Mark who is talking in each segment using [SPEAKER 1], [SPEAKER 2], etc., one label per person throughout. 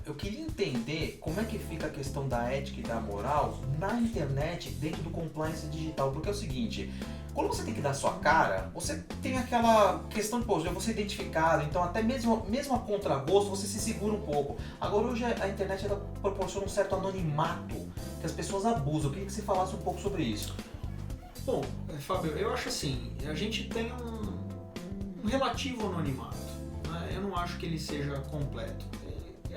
[SPEAKER 1] eu queria entender como é que fica a questão da ética e da moral na internet dentro do compliance digital, porque é o seguinte, quando você tem que dar sua cara, você tem aquela questão de, pô, eu vou ser identificado, então até mesmo a contragosto você se segura um pouco. Agora hoje a internet ela proporciona um certo anonimato que as pessoas abusam. Eu queria que você falasse um pouco sobre isso.
[SPEAKER 2] Bom, Fábio, eu acho assim, a gente tem um relativo anonimato, né? Eu não acho que ele seja completo.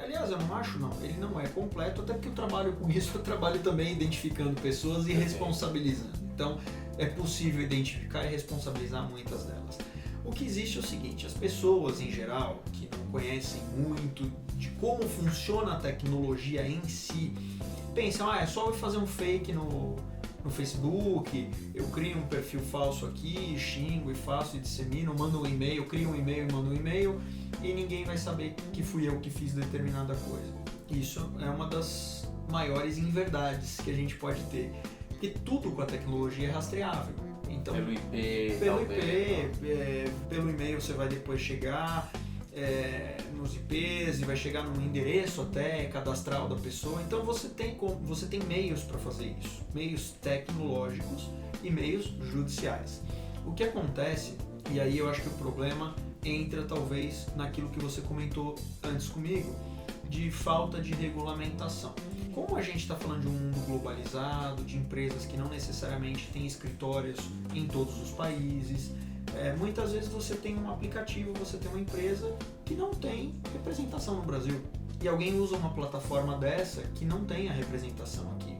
[SPEAKER 2] Aliás, eu não acho não, ele não é completo, até porque eu trabalho com isso, eu trabalho também identificando pessoas e responsabilizando. Então, é possível identificar e responsabilizar muitas delas. O que existe é o seguinte, as pessoas em geral, que não conhecem muito de como funciona a tecnologia em si, pensam, é só eu fazer um fake no Facebook, eu crio um perfil falso aqui, xingo e faço e dissemino, mando um e-mail, crio um e-mail e mando um e-mail e ninguém vai saber que fui eu que fiz determinada coisa. Isso é uma das maiores inverdades que a gente pode ter, porque tudo com a tecnologia é rastreável. Então,
[SPEAKER 1] pelo IP,
[SPEAKER 2] pelo e-mail você vai depois chegar nos IPs e vai chegar num endereço até cadastral da pessoa. Então você tem meios para fazer isso, meios tecnológicos e meios judiciais. O que acontece, e aí eu acho que o problema entra talvez naquilo que você comentou antes comigo, de falta de regulamentação. Como a gente está falando de um mundo globalizado, de empresas que não necessariamente têm escritórios em todos os países, muitas vezes você tem um aplicativo, você tem uma empresa que não tem representação no Brasil e alguém usa uma plataforma dessa que não tem a representação aqui.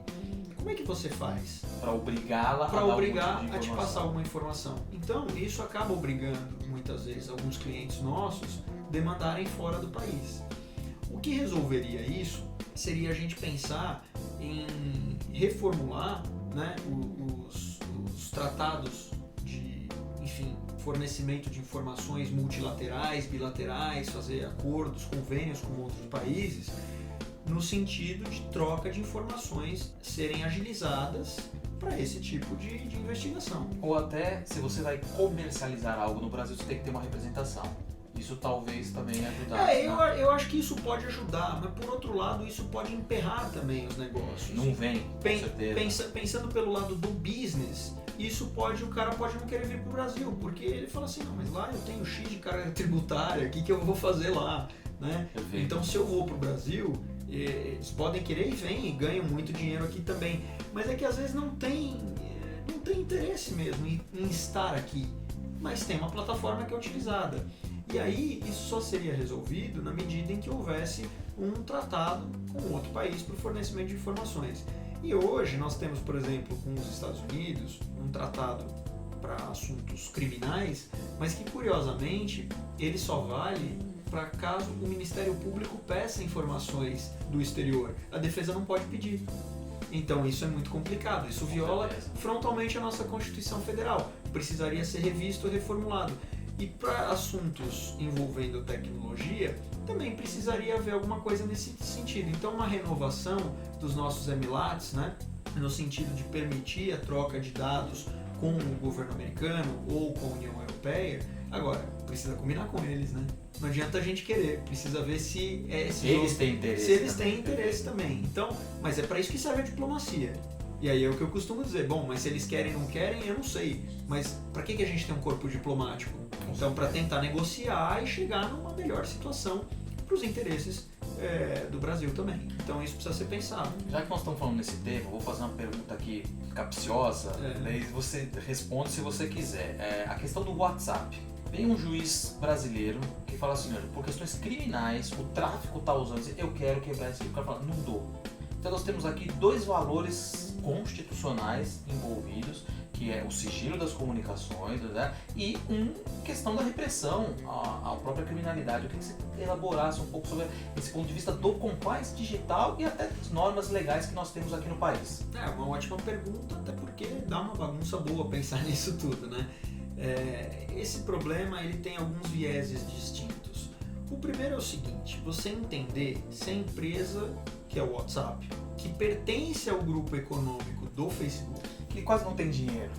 [SPEAKER 2] Como é que você faz?
[SPEAKER 1] Para obrigá-la
[SPEAKER 2] A te passar alguma informação. Então, isso acaba obrigando, muitas vezes, alguns clientes nossos demandarem fora do país. O que resolveria isso seria a gente pensar em reformular, né, os tratados de, enfim, fornecimento de informações multilaterais, bilaterais, fazer acordos, convênios com outros países, no sentido de troca de informações serem agilizadas para esse tipo de investigação.
[SPEAKER 1] Ou até, se você vai comercializar algo no Brasil, você tem que ter uma representação. Isso talvez também ajudasse.
[SPEAKER 2] Eu acho que isso pode ajudar, mas por outro lado isso pode emperrar também os negócios.
[SPEAKER 1] Não vem, com certeza.
[SPEAKER 2] Pensando pelo lado do business, o cara pode não querer vir para o Brasil, porque ele fala assim, não, mas lá eu tenho X de carga tributária, o que eu vou fazer lá? Né? Então se eu vou para o Brasil, eles podem querer e vêm e ganham muito dinheiro aqui também, mas é que às vezes não tem interesse mesmo em estar aqui, mas tem uma plataforma que é utilizada. E aí isso só seria resolvido na medida em que houvesse um tratado com outro país para o fornecimento de informações. E hoje nós temos, por exemplo, com os Estados Unidos, um tratado para assuntos criminais, mas que curiosamente ele só vale para caso o Ministério Público peça informações do exterior. A defesa não pode pedir. Então isso é muito complicado, isso viola frontalmente a nossa Constituição Federal. Precisaria ser revisto ou reformulado. E para assuntos envolvendo tecnologia, também precisaria haver alguma coisa nesse sentido. Então, uma renovação dos nossos MLATs, né, no sentido de permitir a troca de dados com o governo americano ou com a União Europeia, agora, precisa combinar com eles, né? Não adianta a gente querer, precisa ver se
[SPEAKER 1] eles têm interesse.
[SPEAKER 2] Se eles têm interesse também. Então, mas é para isso que serve a diplomacia. E aí é o que eu costumo dizer, bom, mas se eles querem ou não querem, eu não sei. Mas para que a gente tem um corpo diplomático? Então, para tentar negociar e chegar numa melhor situação para os interesses do Brasil também. Então, isso precisa ser pensado.
[SPEAKER 1] Já que nós estamos falando nesse tema, eu vou fazer uma pergunta aqui capciosa, daí você responde se você quiser. A questão do WhatsApp. Vem um juiz brasileiro que fala assim, olha, por questões criminais, o tráfico está usando, eu quero quebrar isso. O cara fala, não dou. Então nós temos aqui dois valores constitucionais envolvidos, que é o sigilo das comunicações, né? E questão da repressão à própria criminalidade. Eu queria que você elaborasse um pouco sobre esse ponto de vista do compliance digital e até das normas legais que nós temos aqui no país.
[SPEAKER 2] É uma ótima pergunta, até porque dá uma bagunça boa pensar nisso tudo, né? Esse problema ele tem alguns vieses distintos. O primeiro é o seguinte, você entender se a empresa, que é o WhatsApp, que pertence ao grupo econômico do Facebook,
[SPEAKER 1] que quase não tem dinheiro.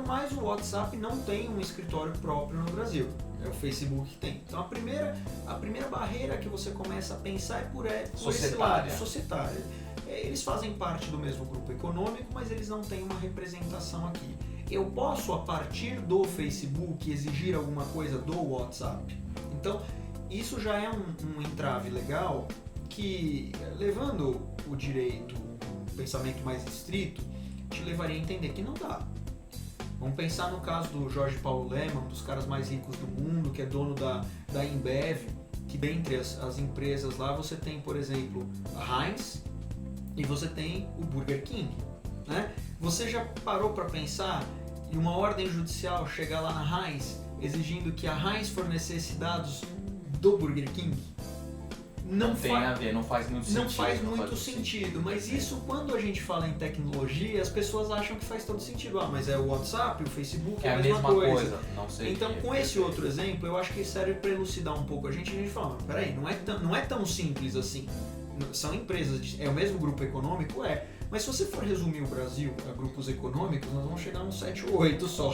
[SPEAKER 2] Mas o WhatsApp não tem um escritório próprio no Brasil. É o Facebook que tem. Então a primeira barreira que você começa a pensar é por esse lado, societária. Eles fazem parte do mesmo grupo econômico, mas eles não têm uma representação aqui. Eu posso, a partir do Facebook, exigir alguma coisa do WhatsApp? Então, isso já é um entrave legal que, levando o direito, um pensamento mais estrito, te levaria a entender que não dá. Vamos pensar no caso do Jorge Paulo Lemann, um dos caras mais ricos do mundo, que é dono da Embev, que dentre as empresas lá você tem, por exemplo, a Heinz e você tem o Burger King, né? Você já parou para pensar em uma ordem judicial chegar lá na Heinz exigindo que a Heinz fornecesse dados do Burger King?
[SPEAKER 1] Não tem a ver, não faz muito sentido.
[SPEAKER 2] Não faz muito sentido, mas isso quando a gente fala em tecnologia, as pessoas acham que faz todo sentido. Ah, mas é o WhatsApp, o Facebook, é a mesma coisa.
[SPEAKER 1] Não sei.
[SPEAKER 2] Então, com esse outro exemplo, eu acho que serve para elucidar um pouco a gente fala, peraí, não é tão simples assim. São empresas, é o mesmo grupo econômico? É. Mas se você for resumir o Brasil a grupos econômicos, nós vamos chegar a uns 7 ou 8 só.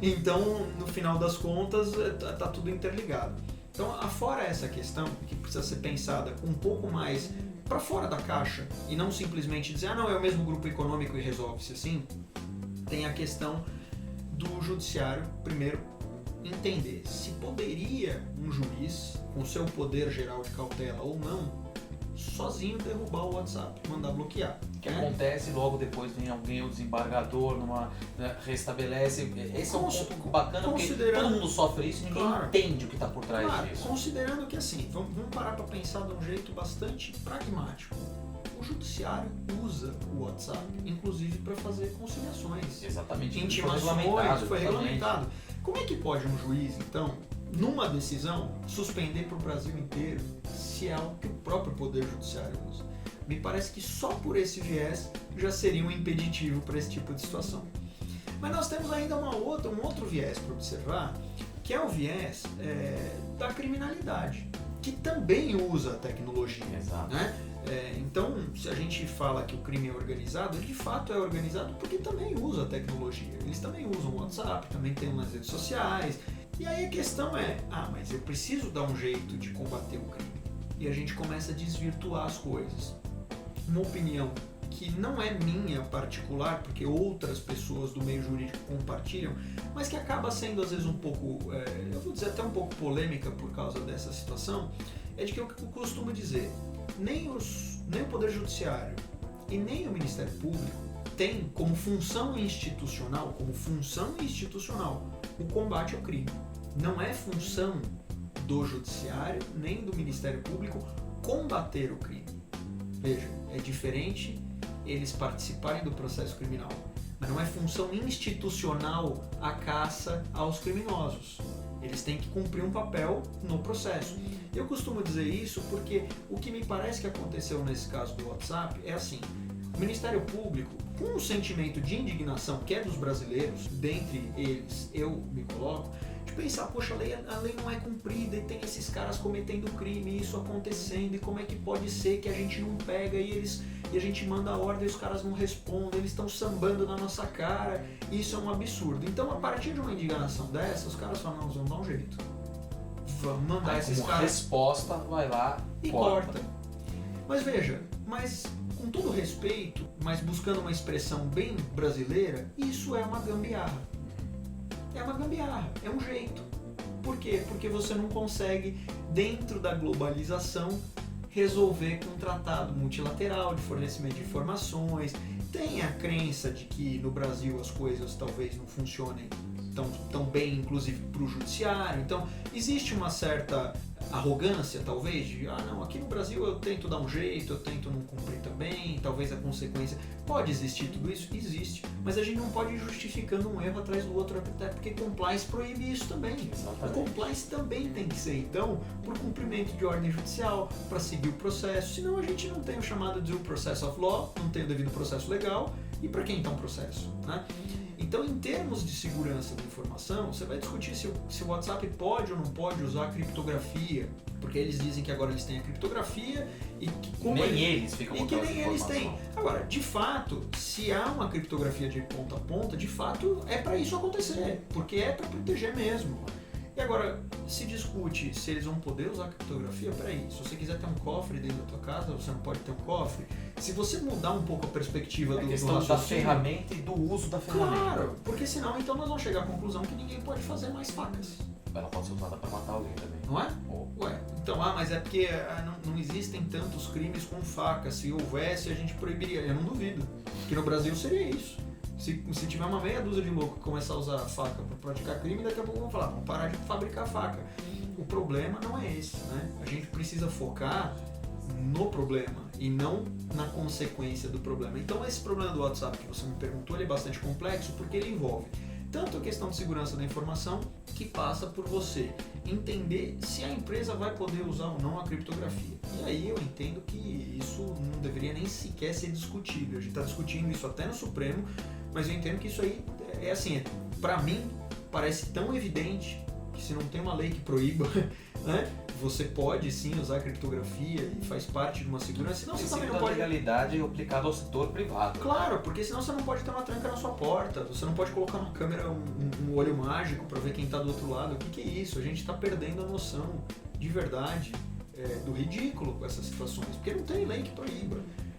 [SPEAKER 2] Então, no final das contas, tá tudo interligado. Então, afora essa questão, que precisa ser pensada com um pouco mais para fora da caixa, e não simplesmente dizer, não, é o mesmo grupo econômico e resolve-se assim, tem a questão do judiciário, primeiro, entender se poderia um juiz, com seu poder geral de cautela ou não, sozinho derrubar o WhatsApp, mandar bloquear.
[SPEAKER 1] Que acontece, logo depois vem alguém, o desembargador, restabelece. Esse é um ponto bacana, porque todo mundo sofre isso e ninguém entende o que está por trás disso.
[SPEAKER 2] Considerando que assim, vamos parar para pensar de um jeito bastante pragmático. O judiciário usa o WhatsApp, inclusive para fazer conciliações.
[SPEAKER 1] Exatamente.
[SPEAKER 2] Intimações, foi regulamentado. Como é que pode um juiz, então, numa decisão, suspender para o Brasil inteiro se é algo que o próprio Poder Judiciário usa? Me parece que só por esse viés já seria um impeditivo para esse tipo de situação. Mas nós temos ainda um outro viés para observar, que é o viés da criminalidade, que também usa a tecnologia.
[SPEAKER 1] Exato.
[SPEAKER 2] Né? Então, se a gente fala que o crime é organizado, ele de fato é organizado porque também usa a tecnologia. Eles também usam o WhatsApp, também tem nas redes sociais. E aí a questão é, mas eu preciso dar um jeito de combater o crime. E a gente começa a desvirtuar as coisas. Uma opinião que não é minha particular, porque outras pessoas do meio jurídico compartilham, mas que acaba sendo às vezes um pouco, eu vou dizer até um pouco polêmica por causa dessa situação, é de que eu costumo dizer, nem o Poder Judiciário e nem o Ministério Público tem como função institucional o combate ao crime. Não é função do Judiciário nem do Ministério Público combater o crime. Veja, é diferente eles participarem do processo criminal, mas não é função institucional a caça aos criminosos. Eles têm que cumprir um papel no processo. Eu costumo dizer isso porque o que me parece que aconteceu nesse caso do WhatsApp é assim, o Ministério Público, com um sentimento de indignação que é dos brasileiros, dentre eles eu me coloco, de pensar, poxa, a lei não é cumprida e tem esses caras cometendo crime, isso acontecendo, e como é que pode ser que a gente não pega e a gente manda a ordem e os caras não respondem, eles estão sambando na nossa cara, e isso é um absurdo. Então, a partir de uma indignação dessa, os caras falam, não, nós vamos dar um jeito. Vamos mandar esses caras...
[SPEAKER 1] resposta, vai lá
[SPEAKER 2] e corta. Mas veja, com todo respeito, mas buscando uma expressão bem brasileira, isso é uma gambiarra. É uma gambiarra, é um jeito. Por quê? Porque você não consegue, dentro da globalização, resolver com um tratado multilateral de fornecimento de informações. Tem a crença de que no Brasil as coisas talvez não funcionem tão bem, inclusive para o judiciário. Então, existe uma certa arrogância, talvez, de não, aqui no Brasil eu tento dar um jeito, eu tento não cumprir também, talvez a consequência... Pode existir tudo isso? Existe. Mas a gente não pode ir justificando um erro atrás do outro, até porque compliance proíbe isso também.
[SPEAKER 1] Exatamente.
[SPEAKER 2] O compliance também tem que ser, então, por cumprimento de ordem judicial, para seguir o processo, senão a gente não tem o chamado due process of law, não tem o devido processo legal, e para quem então processo, né? Então, em termos de segurança da informação, você vai discutir se o WhatsApp pode ou não pode usar criptografia, porque eles dizem que agora eles têm a criptografia e que
[SPEAKER 1] eles ficam
[SPEAKER 2] e que nem eles têm. Agora, de fato, se há uma criptografia de ponta a ponta, de fato é para isso acontecer, porque é para proteger mesmo. E agora, se discute se eles vão poder usar criptografia, peraí, se você quiser ter um cofre dentro da tua casa, você não pode ter um cofre. Se você mudar um pouco a perspectiva do
[SPEAKER 1] questão
[SPEAKER 2] raciocínio,
[SPEAKER 1] da ferramenta e do uso da ferramenta.
[SPEAKER 2] Claro, porque senão então nós vamos chegar à conclusão que ninguém pode fazer mais facas.
[SPEAKER 1] Ela pode ser usada para matar alguém também.
[SPEAKER 2] Não é? Ué, então, mas é porque não existem tantos crimes com faca. Se houvesse, a gente proibiria. Eu não duvido. Que no Brasil seria isso. Se tiver uma meia dúzia de louco que começar a usar faca para praticar crime, daqui a pouco vão falar, vamos parar de fabricar faca. O problema não é esse, né? A gente precisa focar no problema e não na consequência do problema. Então esse problema do WhatsApp que você me perguntou, ele é bastante complexo porque ele envolve tanto a questão de segurança da informação, que passa por você entender se a empresa vai poder usar ou não a criptografia. E aí eu entendo que isso não deveria nem sequer ser discutido. A gente está discutindo isso até no Supremo, mas eu entendo que isso aí é assim, para mim parece tão evidente que se não tem uma lei que proíba, né, você pode sim usar a criptografia e faz parte de uma segurança, senão você também não pode...
[SPEAKER 1] legalidade aplicada ao setor privado.
[SPEAKER 2] Claro, porque senão você não pode ter uma tranca na sua porta, você não pode colocar uma câmera, um olho mágico para ver quem está do outro lado. O que é isso? A gente está perdendo a noção de verdade do ridículo com essas situações, porque não tem lei que proíba.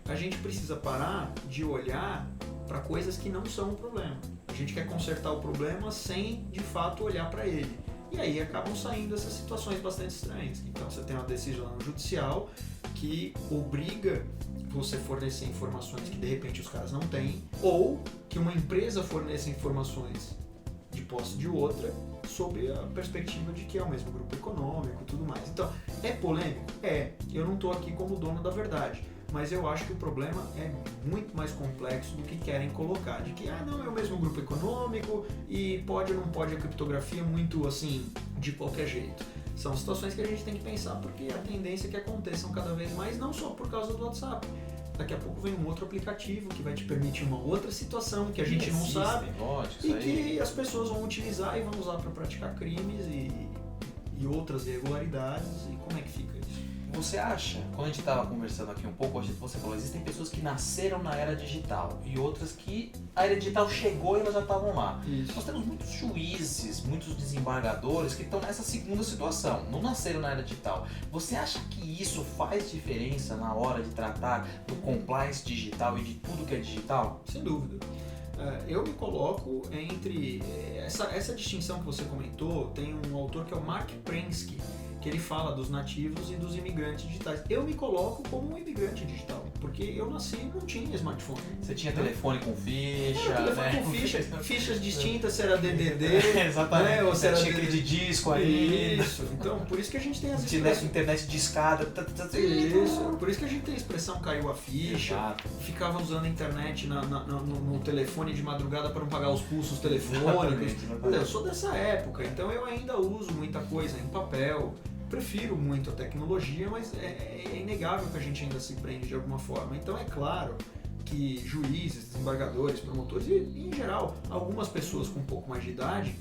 [SPEAKER 2] A gente precisa parar de olhar para coisas que não são o problema. A gente quer consertar o problema sem, de fato, olhar para ele. E aí acabam saindo essas situações bastante estranhas. Então você tem uma decisão judicial que obriga você a fornecer informações que de repente os caras não têm, ou que uma empresa forneça informações de posse de outra sob a perspectiva de que é o mesmo grupo econômico e tudo mais. Então, é polêmico? É. Eu não estou aqui como dono da verdade. Mas eu acho que o problema é muito mais complexo do que querem colocar. De que, não, é o mesmo grupo econômico e pode ou não pode a criptografia muito assim, de qualquer jeito. São situações que a gente tem que pensar porque a tendência é que aconteçam cada vez mais, não só por causa do WhatsApp. Daqui a pouco vem um outro aplicativo que vai te permitir uma outra situação que a gente não sabe e que as pessoas vão utilizar e vão usar para praticar crimes e outras irregularidades. E como é que fica isso?
[SPEAKER 1] Você acha, quando a gente estava conversando aqui um pouco, você falou, existem pessoas que nasceram na era digital e outras que a era digital chegou e elas já estavam lá.
[SPEAKER 2] Isso.
[SPEAKER 1] Nós temos muitos juízes, muitos desembargadores que estão nessa segunda situação, não nasceram na era digital. Você acha que isso faz diferença na hora de tratar do compliance digital e de tudo que é digital?
[SPEAKER 2] Sem dúvida. Eu me coloco entre... Essa distinção que você comentou, tem um autor que é o Mark Prensky, que ele fala dos nativos e dos imigrantes digitais. Eu me coloco como um imigrante digital, porque eu nasci e não tinha smartphone.
[SPEAKER 1] Você tinha telefone com ficha,
[SPEAKER 2] telefone com fichas distintas, se era DDD,
[SPEAKER 1] exatamente,
[SPEAKER 2] né, ou se era
[SPEAKER 1] tinha aquele de disco aí.
[SPEAKER 2] Isso, então por isso que a gente tem as
[SPEAKER 1] expressões. Internet de escada.
[SPEAKER 2] Isso, por isso que a gente tem a expressão caiu a ficha.
[SPEAKER 1] Exato.
[SPEAKER 2] Ficava usando a internet no telefone de madrugada para não pagar os pulsos telefônicos. Eu sou dessa época, então eu ainda uso muita coisa em papel. Prefiro muito a tecnologia, mas é inegável que a gente ainda se prende de alguma forma. Então é claro que juízes, desembargadores, promotores e, em geral, algumas pessoas com um pouco mais de idade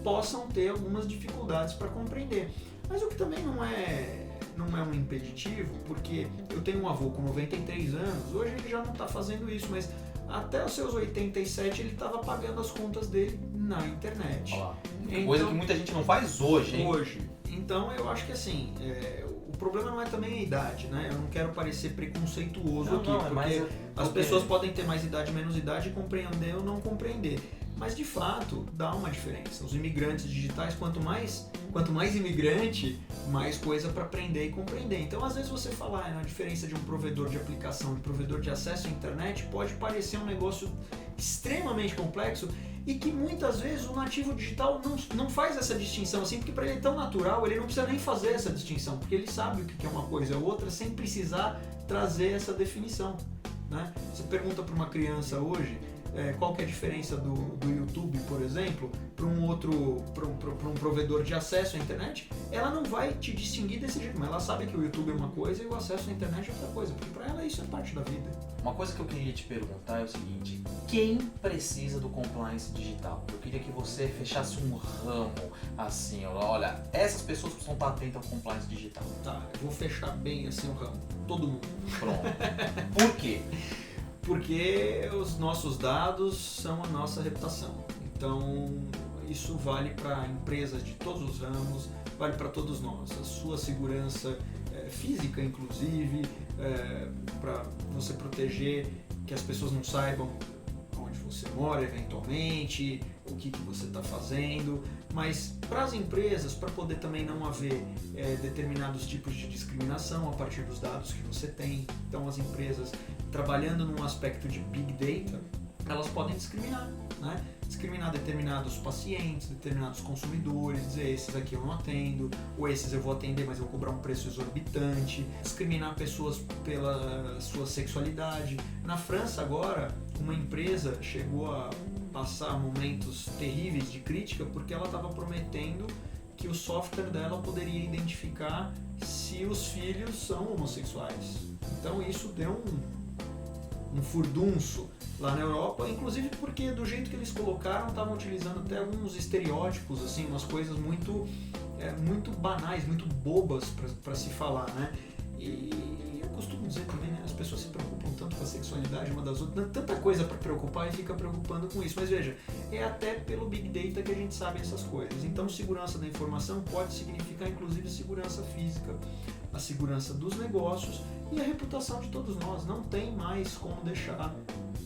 [SPEAKER 2] possam ter algumas dificuldades para compreender. Mas o que também não é um impeditivo, porque eu tenho um avô com 93 anos, hoje ele já não está fazendo isso, mas até os seus 87 ele estava pagando as contas dele na internet.
[SPEAKER 1] Então, coisa que muita gente não faz hoje, hein?
[SPEAKER 2] Hoje. Então eu acho que assim, o problema não é também a idade, né? Eu não quero parecer preconceituoso porque as pessoas podem ter mais idade, menos idade, compreender ou não compreender. Mas de fato dá uma diferença. Os imigrantes digitais, quanto mais imigrante, mais coisa para aprender e compreender. Então às vezes você falar na diferença de um provedor de aplicação e provedor de acesso à internet pode parecer um negócio extremamente complexo e que muitas vezes o nativo digital não faz essa distinção assim, porque para ele é tão natural, ele não precisa nem fazer essa distinção, porque ele sabe o que é uma coisa ou outra sem precisar trazer essa definição, né? Você pergunta para uma criança hoje qual que é a diferença do YouTube, por exemplo, para um provedor de acesso à internet, ela não vai te distinguir desse jeito, mas ela sabe que o YouTube é uma coisa e o acesso à internet é outra coisa, porque para ela isso é parte da vida.
[SPEAKER 1] Uma coisa que eu queria te perguntar é o seguinte: quem precisa do compliance digital? Eu queria que você fechasse um ramo assim, olha, essas pessoas precisam estar atentas ao compliance digital.
[SPEAKER 2] Tá, eu vou fechar bem assim o ramo, todo mundo.
[SPEAKER 1] Pronto. Por quê?
[SPEAKER 2] Porque os nossos dados são a nossa reputação. Então, isso vale para empresas de todos os ramos, vale para todos nós. A sua segurança física, inclusive, para você proteger que as pessoas não saibam onde você mora eventualmente, o que você está fazendo, mas para as empresas, para poder também não haver determinados tipos de discriminação a partir dos dados que você tem. Então as empresas trabalhando num aspecto de Big Data, elas podem discriminar, né? Discriminar determinados pacientes, determinados consumidores, dizer esses aqui eu não atendo, ou esses eu vou atender, mas eu vou cobrar um preço exorbitante, discriminar pessoas pela sua sexualidade. Na França agora, uma empresa chegou a passar momentos terríveis de crítica porque ela estava prometendo que o software dela poderia identificar se os filhos são homossexuais. Então isso deu um furdunço lá na Europa, inclusive porque do jeito que eles colocaram, estavam utilizando até alguns estereótipos, assim, umas coisas muito banais, muito bobas para se falar, né? E eu costumo dizer também, né, as pessoas se preocupam tanto com a sexualidade uma das outras, tanta coisa para preocupar e fica preocupando com isso. Mas veja, é até pelo Big Data que a gente sabe essas coisas. Então, segurança da informação pode significar, inclusive, segurança física, a segurança dos negócios e a reputação de todos nós. Não tem mais como deixar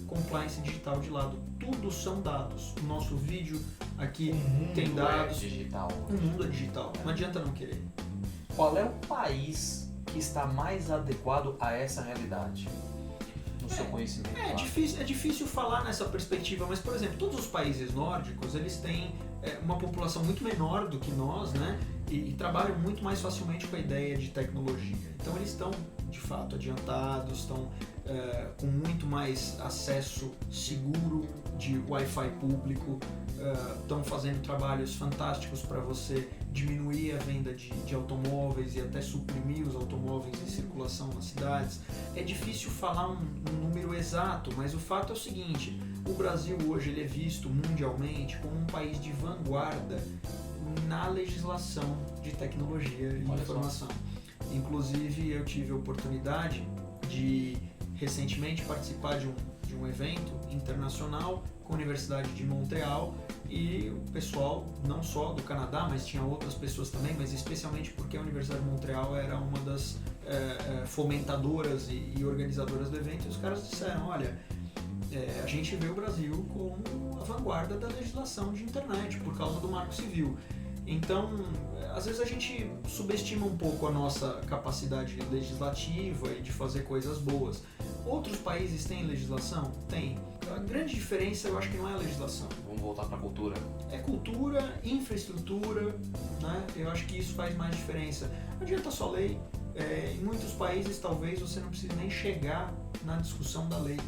[SPEAKER 2] compliance digital de lado. Tudo são dados. O nosso vídeo aqui tem dados.
[SPEAKER 1] Digital.
[SPEAKER 2] O mundo é digital. Não adianta não querer.
[SPEAKER 1] Qual é o país que está mais adequado a essa realidade? No seu conhecimento.
[SPEAKER 2] É difícil falar nessa perspectiva, mas, por exemplo, todos os países nórdicos, eles têm uma população muito menor do que nós, né? E trabalham muito mais facilmente com a ideia de tecnologia. Então eles estão, de fato, adiantados, estão com muito mais acesso seguro de Wi-Fi público, estão fazendo trabalhos fantásticos para você diminuir a venda de automóveis e até suprimir os automóveis em circulação nas cidades. É difícil falar um número exato, mas o fato é o seguinte: o Brasil hoje ele é visto mundialmente como um país de vanguarda na legislação de tecnologia e informação. Inclusive, eu tive a oportunidade de recentemente participar de um evento internacional com a Universidade de Montreal, e o pessoal não só do Canadá, mas tinha outras pessoas também, mas especialmente porque a Universidade de Montreal era uma das fomentadoras e organizadoras do evento, e os caras disseram: olha, a gente vê o Brasil como a vanguarda da legislação de internet por causa do Marco Civil. Então, às vezes a gente subestima um pouco a nossa capacidade legislativa e de fazer coisas boas. Outros países têm legislação? Tem. A grande diferença eu acho que não é a legislação.
[SPEAKER 1] Vamos voltar para a cultura.
[SPEAKER 2] É cultura, infraestrutura, né? Eu acho que isso faz mais diferença. Não adianta só lei. Em muitos países talvez você não precise nem chegar na discussão da lei.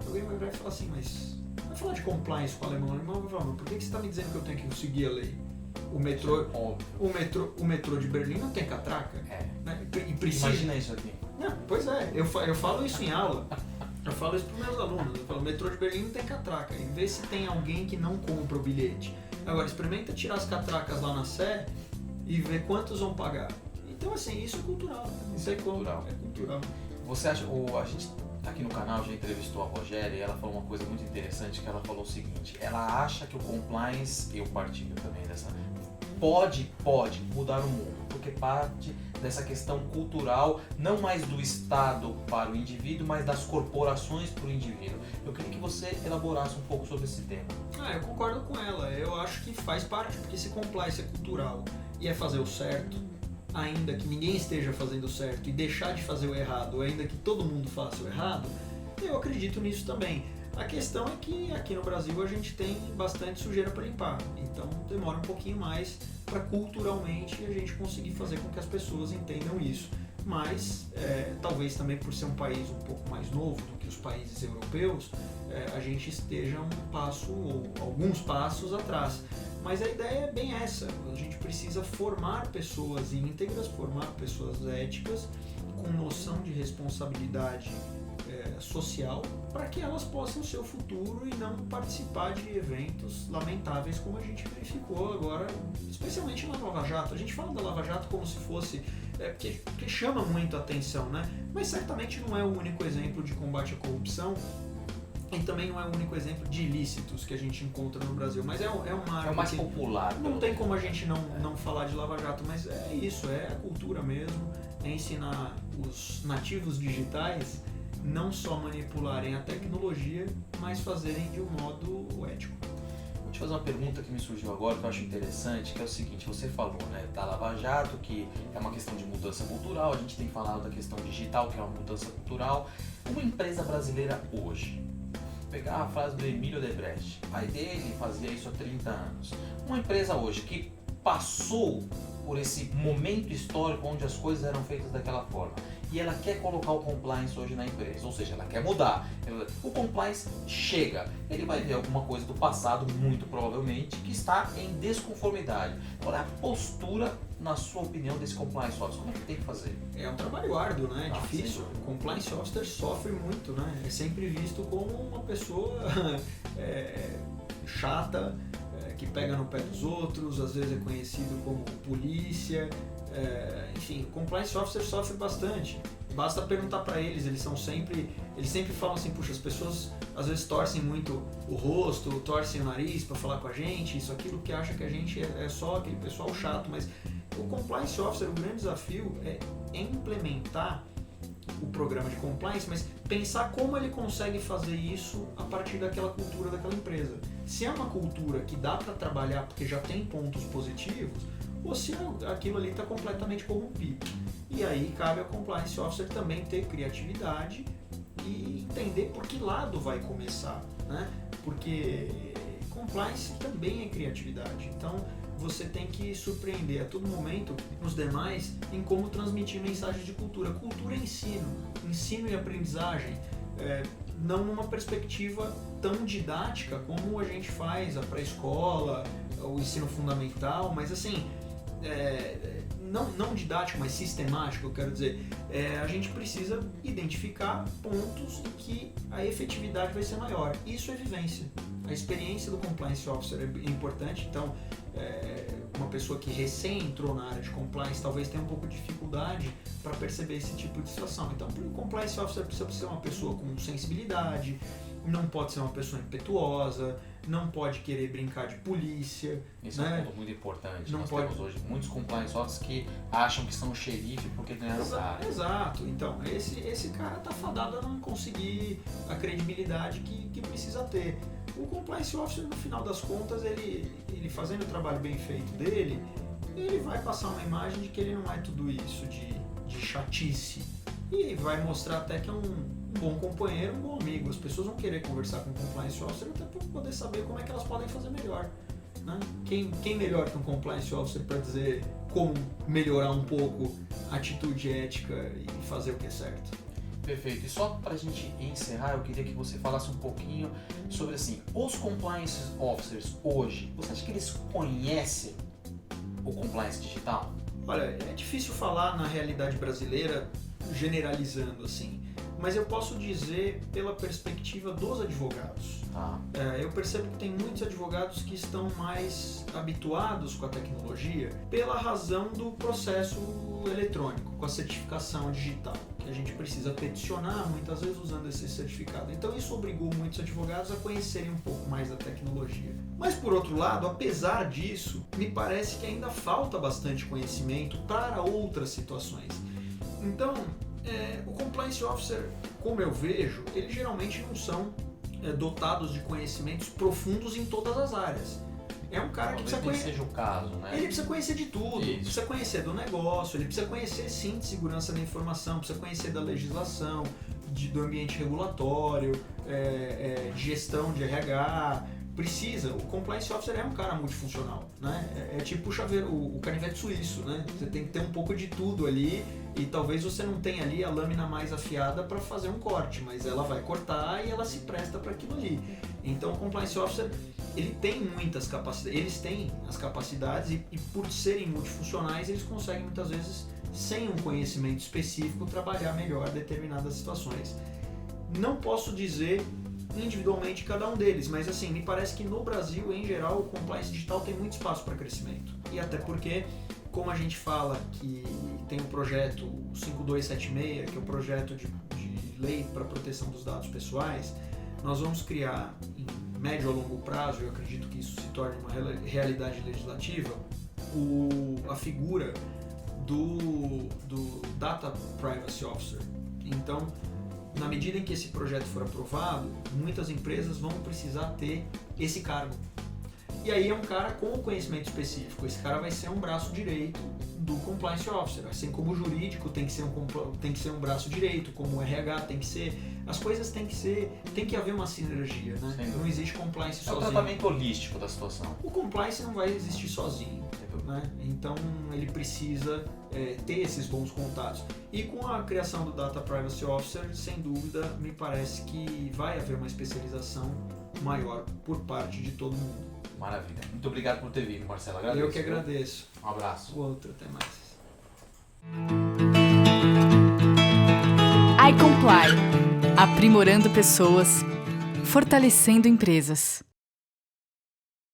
[SPEAKER 2] Alguém vai virar e falar assim, mas vai falar de compliance com o alemão. O alemão vai falar, mas por que você está me dizendo que eu tenho que seguir a lei? O metrô de Berlim não tem catraca. Né? E precisa...
[SPEAKER 1] Imagina isso aqui.
[SPEAKER 2] Não, pois é, eu falo isso em aula. Eu falo isso para os meus alunos. Eu falo, o metrô de Berlim não tem catraca. E vê se tem alguém que não compra o bilhete. Agora, experimenta tirar as catracas lá na Sé e ver quantos vão pagar. Então, assim, isso é cultural.
[SPEAKER 1] Isso é cultural.
[SPEAKER 2] É cultural.
[SPEAKER 1] Você acha... A gente aqui no canal já entrevistou a Rogéria e ela falou uma coisa muito interessante, que ela falou o seguinte: ela acha que o compliance, eu partilho também dessa... Pode mudar o mundo, porque parte dessa questão cultural, não mais do Estado para o indivíduo, mas das corporações para o indivíduo. Eu queria que você elaborasse um pouco sobre esse tema.
[SPEAKER 2] Eu concordo com ela. Eu acho que faz parte, porque se compliance é cultural e é fazer o certo, ainda que ninguém esteja fazendo o certo, e deixar de fazer o errado, ainda que todo mundo faça o errado, eu acredito nisso também. A questão é que aqui no Brasil a gente tem bastante sujeira para limpar, então demora um pouquinho mais para culturalmente a gente conseguir fazer com que as pessoas entendam isso. Mas talvez também por ser um país um pouco mais novo do que os países europeus, a gente esteja um passo ou alguns passos atrás. Mas a ideia é bem essa: a gente precisa formar pessoas íntegras, formar pessoas éticas, com noção de responsabilidade social, para que elas possam ser o futuro e não participar de eventos lamentáveis como a gente verificou agora, especialmente na Lava Jato. A gente fala da Lava Jato como se fosse... porque chama muito a atenção, né? Mas certamente não é o único exemplo de combate à corrupção E também não é o único exemplo de ilícitos que a gente encontra no Brasil, mas é uma área
[SPEAKER 1] o mais popular.
[SPEAKER 2] Não tem como a gente não falar de Lava Jato, mas é isso, é a cultura mesmo, é ensinar os nativos digitais não só manipularem a tecnologia, mas fazerem de um modo ético.
[SPEAKER 1] Vou te fazer uma pergunta que me surgiu agora, que eu acho interessante, que é o seguinte, você falou, né, da Lava Jato, que é uma questão de mudança cultural, a gente tem falado da questão digital, que é uma mudança cultural. Uma empresa brasileira hoje, vou pegar a frase do Emílio Odebrecht, o pai dele fazia isso há 30 anos. Uma empresa hoje que passou por esse momento histórico onde as coisas eram feitas daquela forma, e ela quer colocar o compliance hoje na empresa, ou seja, ela quer mudar. O compliance chega, ele vai ver alguma coisa do passado, muito provavelmente, que está em desconformidade. Qual é a postura, na sua opinião, desse compliance officer? Como é que tem que fazer?
[SPEAKER 2] É um trabalho árduo, né? É difícil. O compliance officer sofre muito, né? É sempre visto como uma pessoa chata, que pega no pé dos outros, às vezes é conhecido como polícia. Enfim, o compliance officer sofre bastante. Basta perguntar para eles, eles sempre falam assim, puxa, as pessoas às vezes torcem muito o rosto, torcem o nariz para falar com a gente, isso, aquilo, que acha que a gente é só aquele pessoal chato, mas o compliance officer, o grande desafio é implementar o programa de compliance, mas pensar como ele consegue fazer isso a partir daquela cultura daquela empresa. Se é uma cultura que dá para trabalhar porque já tem pontos positivos, ou se aquilo ali está completamente corrompido. E aí cabe ao compliance officer também ter criatividade e entender por que lado vai começar, né? Porque compliance também é criatividade. Então você tem que surpreender a todo momento os demais em como transmitir mensagens de cultura. Cultura é ensino e aprendizagem, não numa perspectiva tão didática como a gente faz a pré-escola, o ensino fundamental, mas assim, não didático, mas sistemático, eu quero dizer, a gente precisa identificar pontos em que a efetividade vai ser maior. Isso é vivência. A experiência do compliance officer é importante, então uma pessoa que recém entrou na área de compliance talvez tenha um pouco de dificuldade para perceber esse tipo de situação. Então, o compliance officer precisa ser uma pessoa com sensibilidade, não pode ser uma pessoa impetuosa, não pode querer brincar de polícia.
[SPEAKER 1] Isso
[SPEAKER 2] né?
[SPEAKER 1] é um ponto muito importante.
[SPEAKER 2] Não
[SPEAKER 1] Nós
[SPEAKER 2] pode...
[SPEAKER 1] temos hoje muitos compliance officers que acham que são xerife porque ganharam cargo.
[SPEAKER 2] Exato. Então, esse cara está fadado a não conseguir a credibilidade que precisa ter. O compliance officer, no final das contas, ele fazendo o trabalho bem feito dele, ele vai passar uma imagem de que ele não é tudo isso de chatice. E vai mostrar até que é um bom companheiro, um bom amigo. As pessoas vão querer conversar com o compliance officer até para poder saber como é que elas podem fazer melhor. Né? Quem melhor que um compliance officer para dizer como melhorar um pouco a atitude ética e fazer o que é certo?
[SPEAKER 1] Perfeito. E só para a gente encerrar, eu queria que você falasse um pouquinho sobre assim, os compliance officers hoje, você acha que eles conhecem o compliance digital?
[SPEAKER 2] Olha, é difícil falar na realidade brasileira generalizando assim, mas eu posso dizer pela perspectiva dos advogados. Eu percebo que tem muitos advogados que estão mais habituados com a tecnologia pela razão do processo eletrônico, com a certificação digital, que a gente precisa peticionar muitas vezes usando esse certificado. Então isso obrigou muitos advogados a conhecerem um pouco mais da tecnologia. Mas por outro lado, apesar disso, me parece que ainda falta bastante conhecimento para outras situações. Então, o compliance officer, como eu vejo, eles geralmente não são dotados de conhecimentos profundos em todas as áreas. É um cara que precisa conhecer.
[SPEAKER 1] Seja o caso, né?
[SPEAKER 2] Ele precisa conhecer de tudo. Isso. Precisa conhecer do negócio, ele precisa conhecer sim de segurança da informação, precisa conhecer da legislação, do ambiente regulatório, de gestão de RH. Precisa. O compliance officer é um cara multifuncional, né? É tipo o chaveiro, o canivete suíço, né? Você tem que ter um pouco de tudo ali e talvez você não tenha ali a lâmina mais afiada para fazer um corte, mas ela vai cortar e ela se presta para aquilo ali. Então o compliance officer, ele tem muitas capacidades, eles têm as capacidades e por serem multifuncionais eles conseguem muitas vezes, sem um conhecimento específico, trabalhar melhor determinadas situações. Não posso dizer individualmente cada um deles, mas assim, me parece que no Brasil, em geral, o compliance digital tem muito espaço para crescimento. E até porque, como a gente fala que tem o projeto 5276, que é o projeto de lei para proteção dos dados pessoais, nós vamos criar, em médio a longo prazo, eu acredito que isso se torne uma realidade legislativa, a figura do Data Privacy Officer. Então, na medida em que esse projeto for aprovado, muitas empresas vão precisar ter esse cargo. E aí é um cara com conhecimento específico. Esse cara vai ser um braço direito do Compliance Officer. Assim como o jurídico tem que ser um braço direito, como o RH tem que ser. As coisas tem que haver uma sinergia, né? Não existe compliance sozinho.
[SPEAKER 1] É o tratamento holístico da situação.
[SPEAKER 2] O compliance não vai existir sozinho, né? Então ele precisa ter esses bons contatos. E com a criação do Data Privacy Officer, sem dúvida, me parece que vai haver uma especialização maior por parte de todo mundo.
[SPEAKER 1] Maravilha. Muito obrigado por ter vindo, Marcelo. Agradeço.
[SPEAKER 2] Eu que agradeço.
[SPEAKER 1] Um abraço.
[SPEAKER 2] O outro, até mais.
[SPEAKER 3] iComply. Aprimorando pessoas, fortalecendo empresas.